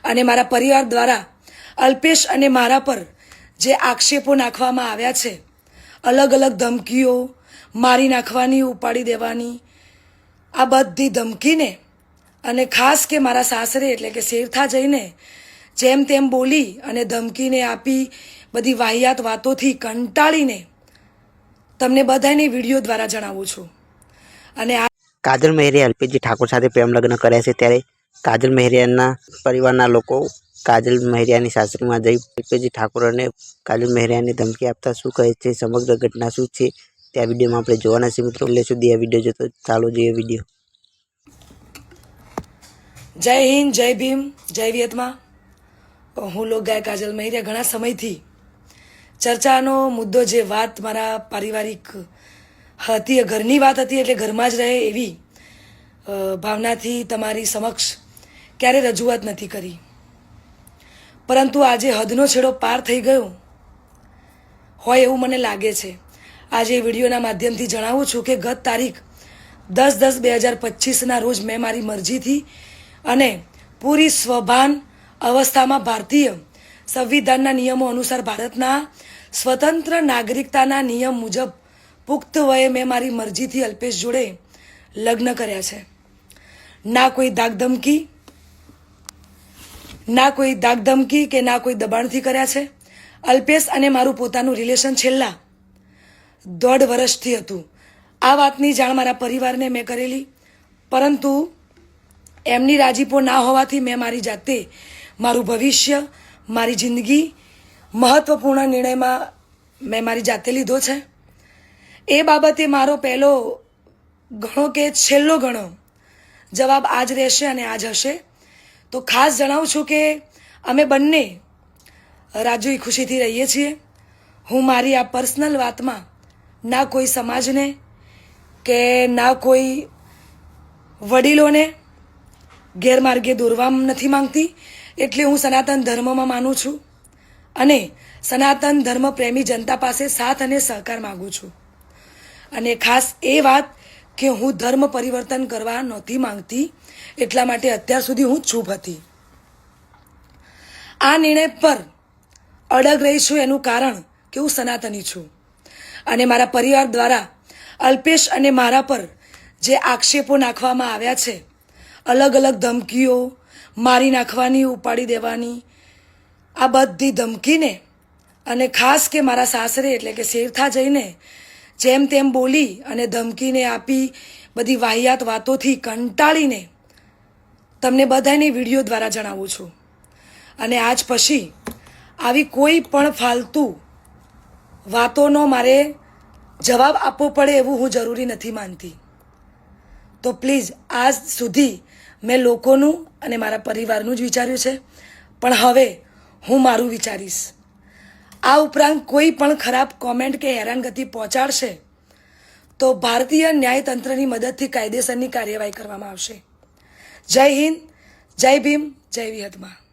અને મારા પરિવાર દ્વારા અલ્પેશ અને મારા પર જે આક્ષેપો નાખવામાં આવ્યા છે, અલગ અલગ ધમકીઓ, મારી નાખવાની, ઉપાડી દેવાની, આ બધી ધમકીને અને ખાસ કે મારા સાસરે એટલે કે શેરથા જઈને જેમ તેમ બોલી અને ધમકીને આપી બધી વાહિયાત વાતોથી કંટાળીને તમને બધાને વિડીયો દ્વારા જણાવું છું. અને કાજલ મહેરિયા અલ્પેશજી ઠાકોર સાથે પ્રેમ લગ્ન કર્યા છે, ત્યારે કાજલ મહેરિયાના પરિવારના લોકો કાજલ મહેરિયાની સાસરીમાં જઈ અલ્પેશજી ઠાકોર અને કાજલ મહેરિયાને ધમકી આપતા શું કહે છે, સમગ્ર ઘટના શું છે, તે આ વિડીયોમાં આપણે જોવાના છે. મિત્રો એટલે સુધી આ વિડીયો જોતો ચાલો જોઈએ વિડીયો. જય હિન્દ, જય ભીમ, જય વિયતમાં. હું લોકગાયક કાજલ મહેરિયા. ઘણા સમયથી ચર્ચાનો મુદ્દો જે વાત મારા પારિવારિક હતી, ઘરની વાત હતી, એટલે ઘરમાં જ રહે એવી ભાવનાથી તમારી સમક્ષ ક્યારે રજૂઆત નથી કરી, પરંતુ આજે હદનો છેડો પાર થઈ ગયો હોય એવું મને લાગે છે. આજે વિડીયોના માધ્યમથી જણાવું છું કે ગત તારીખ 10/10/2025ના રોજ મેં મારી મરજીથી અને પૂરી સ્વભાન અવસ્થામાં ભારતીય સંવિધાનના નિયમો અનુસાર ભારતના સ્વતંત્ર નાગરિકતાના નિયમ મુજબ પુખ્ત વયે મેં મારી મરજીથી અલ્પેશ જોડે લગ્ન કર્યા છે. ના કોઈ ધાકધમકી કે ના કોઈ દબાણથી કર્યા છે. અલ્પેશ અને મારું પોતાનું રિલેશન છેલ્લા 1.5 વર્ષથી હતું. આ વાતની જાણ મારા પરિવારને મેં કરેલી, પરંતુ એમની રાજીપો ના હોવાથી મેં મારી જાતે મારું ભવિષ્ય, મારી જિંદગી મહત્વપૂર્ણ નિર્ણયમાં મેં મારી જાતે લીધો છે. એ બાબતે મારો પહેલો ઘણો કે છેલ્લો ઘણો જવાબ આજ રહેશે અને આજ હશે. તો ખાસ જણાવું છું કે અમે બંને રાજી ખુશીથી રહીએ છીએ. હું મારી આ પર્સનલ વાતમાં ના કોઈ સમાજને કે ના કોઈ વડીલોને ગેરમાર્ગે દોરવા નથી માંગતી. એટલે હું સનાતન ધર્મમાં માનું છું અને સનાતન ધર્મ પ્રેમી જનતા પાસે સાથ અને સહકાર માગું છું. અને ખાસ એ વાત કે હું ધર્મ પરિવર્તન કરવા નહોતી માંગતી, એટલા માટે અત્યાર સુધી હું ચૂપ હતી. આ નિર્ણય પર અડગ રહી છું એનું કારણ કે હું સનાતની છું અને મારા પરિવાર દ્વારા અલ્પેશ અને મારા પર જે આક્ષેપો નાખવામાં આવ્યા છે, અલગ અલગ ધમકીઓ, મારી નાખવાની, ઉપાડી દેવાની, આ બધી ધમકીને અને ખાસ કે મારા સાસરે એટલે કે શેરથા જઈને જેમ તેમ બોલી અને ધમકીને આપી બધી વાહિયાત વાતોથી કંટાળીને તમને બધાને વિડીયો દ્વારા જણાવું છું. અને આજ પછી આવી કોઈ પણ ફાલતુ વાતોનો મારે જવાબ આપવો પડે એવું હું જરૂરી નથી માનતી. તો પ્લીઝ, આજ સુધી મેં લોકોનું અને મારા પરિવારનું જ વિચાર્યું છે, પણ હવે હું મારું વિચારીશ. આ ઉપરાંત કોઈ પણ ખરાબ કોમેન્ટ કે હેરાનગતિ પહોંચાડશે તો ભારતીય ન્યાયતંત્રની મદદથી કાયદેસરની કાર્યવાહી કરવામાં આવશે. જય હિન્દ, જય ભીમ, જય વિયતમાં.